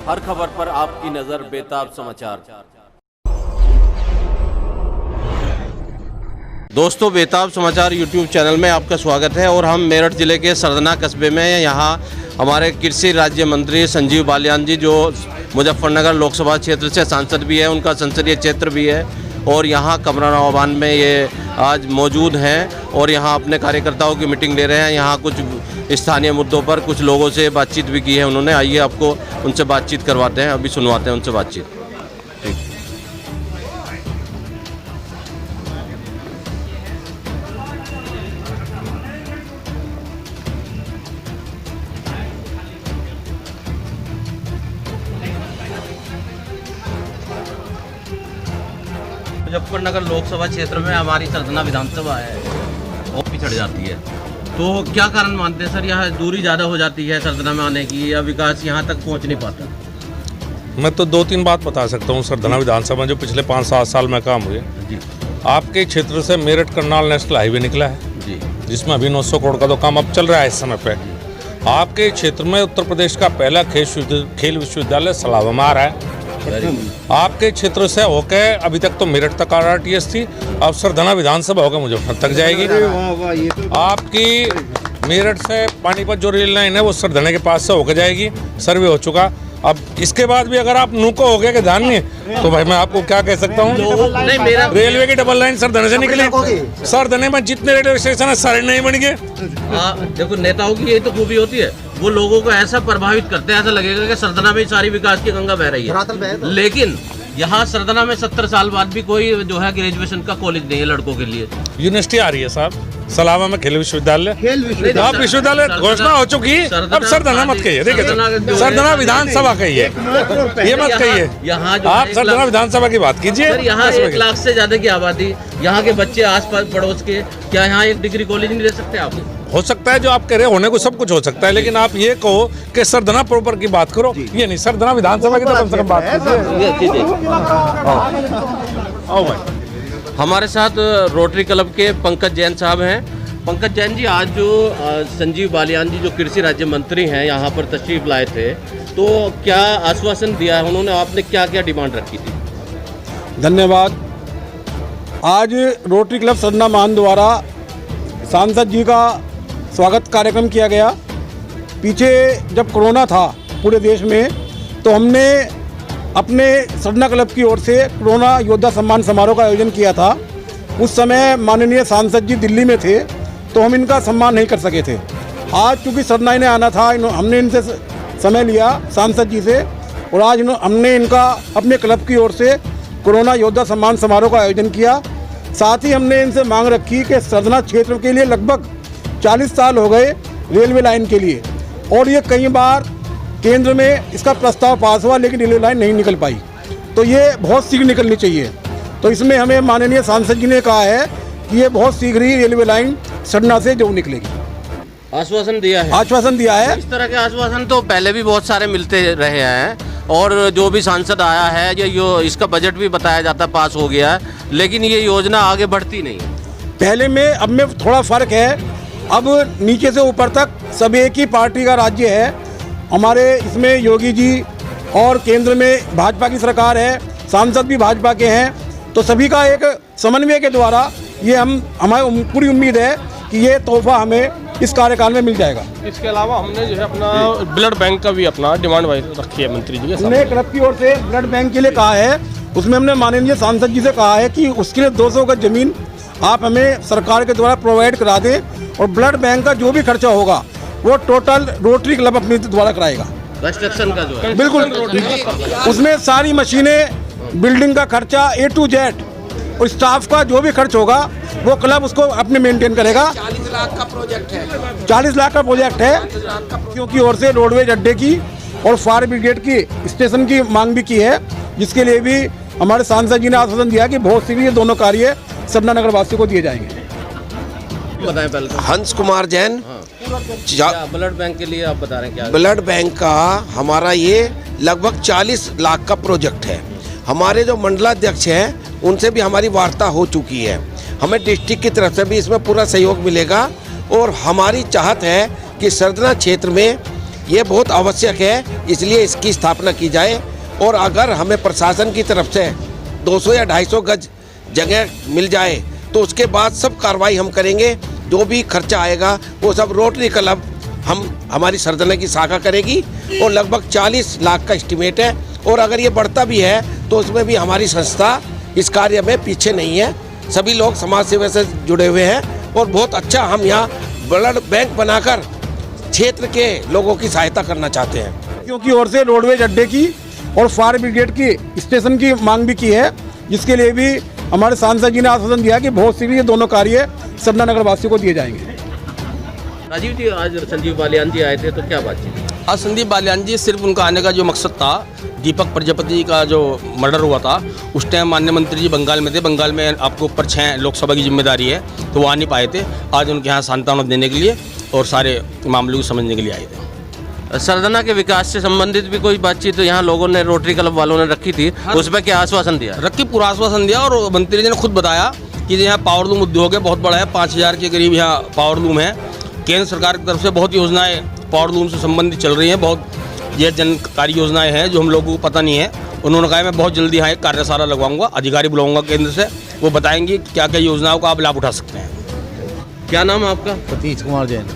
हर खबर पर आपकी नजर बेताब समाचार। दोस्तों, बेताब समाचार यूट्यूब चैनल में आपका स्वागत है और हम मेरठ जिले के सरदना कस्बे में हैं। यहाँ हमारे कृषि राज्य मंत्री संजीव बालियान जी, जो मुजफ्फरनगर लोकसभा क्षेत्र से सांसद भी है, उनका संसदीय क्षेत्र भी है, और यहाँ कमरानवाबान में ये आज मौजूद हैं और यहाँ अपने कार्यकर्ताओं की मीटिंग ले रहे हैं। यहाँ कुछ स्थानीय मुद्दों पर कुछ लोगों से बातचीत भी की है उन्होंने। आइए आपको उनसे बातचीत करवाते हैं, अभी सुनवाते हैं उनसे बातचीत। मुजफ्फरनगर लोकसभा क्षेत्र में हमारी सरदना विधानसभा है और पिछड़ जाती है, तो क्या कारण मानते हैं सर? यहाँ दूरी ज़्यादा हो जाती है सरदना में आने की, या विकास यहाँ तक पहुँच नहीं पाता? मैं तो 2-3 बात बता सकता हूँ सरदना विधानसभा में जो पिछले 5-7 साल में काम हुए जी। आपके क्षेत्र से मेरठ करनाल नेशनल हाईवे निकला है जी, जिसमें अभी 900 करोड़ का तो काम अब चल रहा है इस समय पे। आपके क्षेत्र में उत्तर प्रदेश का पहला खेल विश्वविद्यालय सलावा में आ रहा है। आपके क्षेत्र से होकर अभी तक तो मेरठ तक RRTS थी, अब सरदना विधानसभा होकर मुजफ्फरनगर तक जाएगी। आपकी मेरठ से पानीपत जो रेल लाइन है वो सरदना के पास से होकर जाएगी, सर्वे हो चुका। अब इसके बाद भी अगर आप नूको हो गया कि ध्यान नहीं, तो भाई मैं आपको क्या कह सकता हूँ, रेलवे की डबल लाइन सरदने से निकली। सरदने में जितने रेलवे स्टेशन है सारे नहीं बन गए। देखो, नेताओं की यही तो खूबी होती है, वो लोगों को ऐसा प्रभावित करते हैं, ऐसा लगेगा कि सरदना में सारी विकास की गंगा बह रही है। लेकिन यहाँ सरदना में 70 साल बाद भी कोई जो है ग्रेजुएशन का कॉलेज नहीं है लड़कों के लिए। यूनिवर्सिटी आ रही है साहब, सलावा में खेल विश्वविद्यालय आप विश्वविद्यालय घोषणा हो चुकी। अब सरदना मत कहिए, देखिए सरदना विधानसभा कहिए, ये मत कहिए। यहाँ आप सरदना विधानसभा की बात कीजिए। यहाँ 1 लाख से ज्यादा की आबादी, यहाँ के बच्चे आसपास पड़ोस के, क्या यहाँ एक डिग्री कॉलेज नहीं ले सकते आप? हो सकता है, जो आप कह रहे होने को सब कुछ हो सकता है, लेकिन आप ये कहो कि सरदना प्रॉपर की बात करो, ये नहीं, सरदना विधानसभा की तो कम से कम बात कीजिए। हमारे साथ रोटरी क्लब के पंकज जैन साहब हैं। पंकज जैन जी, आज जो संजीव बालियान जी जो कृषि राज्य मंत्री हैं यहाँ पर तशरीफ लाए थे, तो क्या आश्वासन दिया है उन्होंने? आपने क्या क्या डिमांड रखी थी? धन्यवाद। आज रोटरी क्लब सरदना मान द्वारा सांसद जी का स्वागत कार्यक्रम किया गया। पीछे जब कोरोना था पूरे देश में, तो हमने अपने सरदना क्लब की ओर से कोरोना योद्धा सम्मान समारोह का आयोजन किया था। उस समय माननीय सांसद जी दिल्ली में थे, तो हम इनका सम्मान नहीं कर सके थे। आज चूँकि सरदना इन्हें आना था, हमने इनसे समय लिया सांसद जी से, और आज हमने इनका अपने क्लब की ओर से कोरोना योद्धा सम्मान समारोह का आयोजन किया। साथ ही हमने इनसे मांग रखी कि सरदना क्षेत्र के लिए लगभग 40 साल हो गए रेलवे लाइन के लिए, और ये कई बार केंद्र में इसका प्रस्ताव पास हुआ, लेकिन रेलवे लाइन नहीं निकल पाई, तो ये बहुत शीघ्र निकलनी चाहिए। तो इसमें हमें माननीय सांसद जी ने कहा है कि ये बहुत शीघ्र ही रेलवे लाइन सरदना से जो निकलेगी। आश्वासन दिया है? आश्वासन दिया है। इस तरह के आश्वासन तो पहले भी बहुत सारे मिलते रहे हैं, और जो भी सांसद आया है ये इसका बजट भी बताया जाता पास हो गया है, लेकिन ये योजना आगे बढ़ती नहीं। पहले में अब में थोड़ा फर्क है। अब नीचे से ऊपर तक सब एक ही पार्टी का राज्य है। हमारे इसमें योगी जी और केंद्र में भाजपा की सरकार है, सांसद भी भाजपा के हैं, तो सभी का एक समन्वय के द्वारा ये हमारी पूरी उम्मीद है कि ये तोहफा हमें इस कार्यकाल में मिल जाएगा। इसके अलावा हमने जो है अपना ब्लड बैंक का भी अपना डिमांड रखी है मंत्री जी के सामने। हमने क्लब की ओर से ब्लड बैंक के लिए कहा है, उसमें हमने माननीय सांसद जी से कहा है कि उसके लिए 200 गज जमीन आप हमें सरकार के द्वारा प्रोवाइड करा दें, और ब्लड बैंक का जो भी खर्चा होगा वो टोटल रोटरी क्लब अपने द्वारा कराएगा। कंस्ट्रक्शन का जो है बिल्कुल, उसमें सारी मशीनें, बिल्डिंग का खर्चा A to Z, और स्टाफ का जो भी खर्च होगा वो क्लब उसको अपने मेंटेन करेगा। 40 लाख का प्रोजेक्ट है। 40 लाख का प्रोजेक्ट है, क्योंकि ओर से रोडवेज अड्डे की और फायर ब्रिगेड की स्टेशन की मांग भी की है, जिसके लिए भी हमारे सांसद जी ने आश्वासन दिया कि बहुत शीघ्र ये दोनों कार्य सरदना नगर वासियों को दिए जाएंगे। बताएं पहले। हंस कुमार जैन। ब्लड बैंक के लिए आप बता रहे हैं क्या? ब्लड बैंक का हमारा ये लगभग 40 लाख का प्रोजेक्ट है। हमारे जो मंडलाध्यक्ष हैं उनसे भी हमारी वार्ता हो चुकी है। हमें डिस्ट्रिक्ट की तरफ से भी इसमें पूरा सहयोग मिलेगा, और हमारी चाहत है कि सरदना क्षेत्र में ये बहुत आवश्यक है, इसलिए इसकी स्थापना की जाए। और अगर हमें प्रशासन की तरफ से 200 या 250 गज जगह मिल जाए तो उसके बाद सब कार्रवाई हम करेंगे। जो भी खर्चा आएगा वो सब रोटरी क्लब हमारी सरदना की शाखा करेगी और लगभग 40 लाख का एस्टीमेट है। और अगर ये बढ़ता भी है तो उसमें भी हमारी संस्था इस कार्य में पीछे नहीं है। सभी लोग समाज सेवा से जुड़े हुए हैं और बहुत अच्छा हम यहाँ ब्लड बैंक बनाकर क्षेत्र के लोगों की सहायता करना चाहते हैं। क्योंकि ओर से रोडवेज अड्डे की और फायर ब्रिगेड की स्टेशन की मांग भी की है, जिसके लिए भी हमारे सांसद जी ने आश्वासन दिया कि बहुत शीघ्र ये दोनों कार्य सरना नगर वासियों को दिए जाएंगे। राजीव जी, आज संजीव बालियान जी आए थे तो क्या बात थी? आज संदीप बालियान जी, सिर्फ उनका आने का जो मकसद था, दीपक प्रजापति का जो मर्डर हुआ था उस टाइम माननीय मंत्री जी बंगाल में थे। बंगाल में आपको ऊपर 6 लोकसभा की जिम्मेदारी है, तो वो आ नहीं पाए थे। आज उनके यहाँ सांत्वना देने के लिए और सारे मामलों को समझने के लिए आए थे। सरदना के विकास से संबंधित भी कोई बातचीत यहाँ लोगों ने, रोटरी क्लब वालों ने रखी थी, उस पर क्या आश्वासन दिया? रखी पूरा आश्वासन दिया और मंत्री जी ने खुद बताया कि यहाँ पावर लूम उद्योग है, बहुत बड़ा है, 5000 के करीब यहाँ पावर लूम है। केंद्र सरकार की तरफ से बहुत योजनाएं पावर लूम से संबंधित चल रही हैं, बहुत ये जनकारी योजनाएं हैं जो हम लोगों को पता नहीं है। उन्होंने कहा मैं बहुत जल्दी यहाँ एक कार्यशाला लगवाऊंगा, अधिकारी बुलाऊंगा केंद्र से, वो बताएंगे क्या क्या योजनाओं का आप लाभ उठा सकते हैं। क्या नाम है आपका? सतीश कुमार जैन।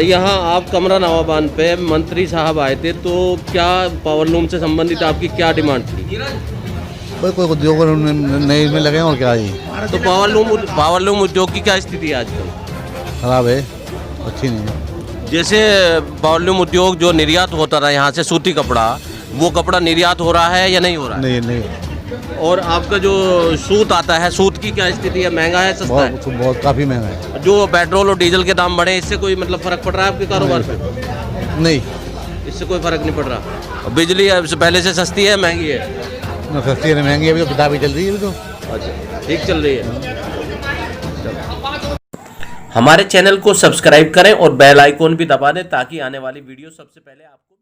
यहाँ आप कमरा नवाबान पे मंत्री साहब आए थे, तो क्या पावर लूम से संबंधित आपकी क्या डिमांड थी? कोई उद्योग नए में लगे और क्या जी? तो पावर लूम उद्योग की क्या स्थिति है आजकल? खराब है, अच्छी नहीं है। जैसे पावर लूम उद्योग जो निर्यात होता रहा यहाँ से सूती कपड़ा, वो कपड़ा निर्यात हो रहा है या नहीं हो रहा है? नहीं। और आपका जो सूत आता है, सूत की क्या स्थिति है? महंगा है, सस्ता है? बहुत काफ़ी महंगा है। जो पेट्रोल और डीजल के दाम बढ़े, इससे कोई मतलब फर्क पड़ रहा है आपके कारोबार पे? नहीं, इससे कोई फर्क नहीं पड़ रहा। बिजली पहले से सस्ती है, महंगी है? ना सस्ती है ना महंगी है, अभी तो किताबें चल रही है अभी तो। अच्छा, ठीक चल रही है। हमारे चैनल को सब्सक्राइब करें और बेल आइकॉन भी दबा दें ताकि आने वाली वीडियो सबसे पहले आपको